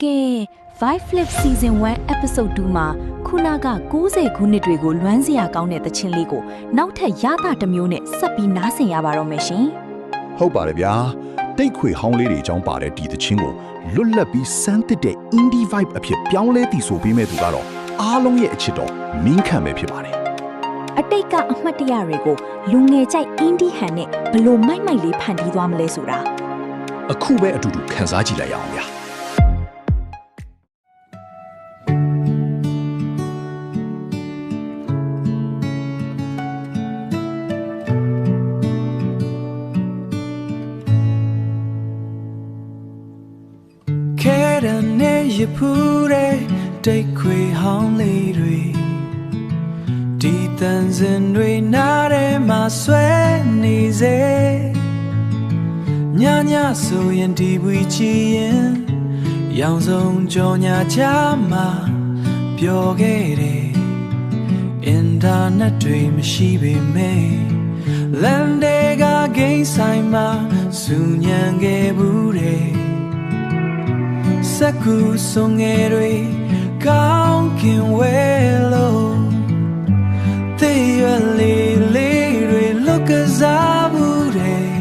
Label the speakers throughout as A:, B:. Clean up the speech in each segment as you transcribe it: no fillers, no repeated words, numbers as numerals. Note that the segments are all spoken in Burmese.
A: ကဲ Five Flip Season 1 Episode 2မှာခုနက90ခုနှစ်တွေကိုလွမ်းစရာကောင်းတဲ့သချင်းလေးကိုနောက်ထပ်ရတာတစ်မျိုးနဲ့ဆက်ပြီးနားဆင်ရပါတော့မယ်ရှင်
B: ဟုတ်ပါတယ်ဗျာတိတ်ခွေဟောင်းလေးတွေအကြောင်းပါတဲ့ဒီသချင်းကိုလွတ်လပ်ပြီးစမ်းသစ်တဲ့ indie vibe အဖြစ်ပြောင်းလဲတည်ဆိုပေးမဲ့သူကတော့အားလုံးရဲ့အချစ်တော်မင်းခံပဲဖြစ်ပါတယ်
A: အတိတ်ကအမှတ်တရတွေကိုလူငယ်ကြိုက် indie ဟန်နဲ့ဘလို့မိုက်မိုက်လေးဖန်တီးသွားမလဲဆိုတာ
B: အခုပဲအတူတူခန်းစားကြည့်လိုက်ရအောင်ဗျာ
C: ရဖူးတဲ့တိတ်ခွေဟောင်းလေးတွေဒီတန်စင်တွေနားထဲမှာဆွဲနေစေညညဆိုရင်ဒီဝီချီရင်ရောင်စုံကြော်ညာချမှာပြောခဲ့တယ်အင်တာနက်တွေမရှိပေမဲ့လန်ဒေကဂိမ်းဆိုင်မှာစူညံခဲ့ဘူးတယ်စကူဆုံငယ်တွေကောင်းခင်ဝဲလို့သေရလေးလေးတွေလွတ်ကစားဘူးတယ်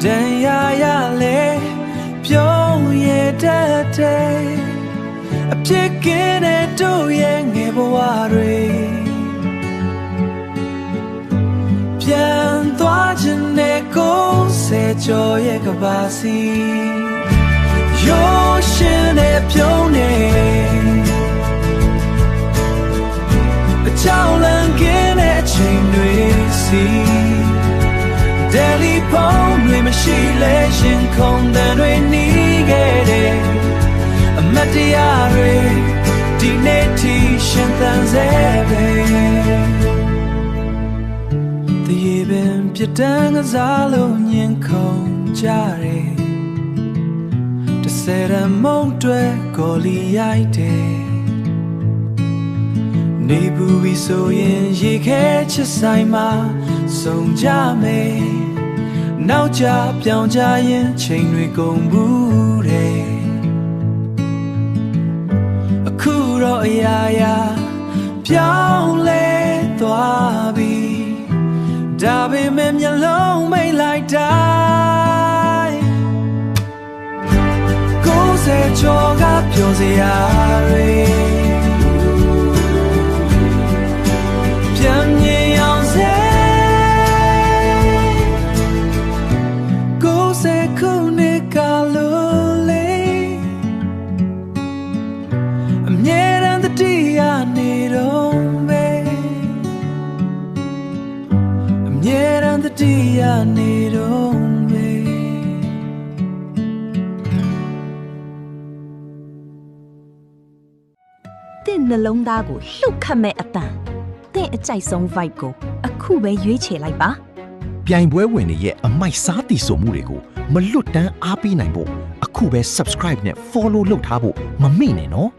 C: တန်ရရလေပြုံးရတဲ့အဖြစ်ကင်းတဲ့တို့ရဲ့ငယ်ဘဝတွေပြန်သွားခြင်းနဲ့ကိုယ်ဆက်ကြော်ရဲ့ကပါစီရိုးရှင်းတဲ့ပြုံးနေအကြောင်းလန့်ကင်းတဲ့အချိန်တွေစီတယ်လီဖုန်းတွေမရှိလဲရှင်ခုန်တဲ့တွေနီးခဲ့တဲ့အမတ်တရားတွေဒီနေ့ထိရှင်သန်စေပဲတရေပင်ပြတန်းကစားလို့ညင်ခုန်ကြတယ်ဆယ်ရမုံတွေကိုလီရိုက်တယ်နေဘူးပြီးဆိုရင်ရေခဲချစ်ဆိုင်မှာစုံကြမယ်နောက်ကြပြောင်းကြရင်ချိန်တွေကုန်ဘူးတယ်အခုတော့အရာရာပြောင်းလဲသွားပြီဒါပေမဲ့မျက်လုံးမိတ်လိုက်တာကြောကပြောစရာတွေပြန်မြင်အောင်စေကိုယ်စခုနေကလို့လေအမြဲတမ်းတတိယနေတော့ပဲအမြဲတမ်းတတိယနေတော့
A: နှလုံးသားကိုလှုပ်ခတ်မဲ့အတန်တဲ့အကြိုက်ဆုံး vibe ကိုအခုပဲရွေးချယ်လိုက်ပါ
B: ပြိုင်ပွဲဝင်တွေရဲ့အမိုက်စားတီဆိုမှုတွေကိုမလွတ်တမ်းအားပေးနိုင်ဖို့အခုပဲ subscribe နဲ့ follow လုပ်ထားဖို့မမေ့နဲ့နော်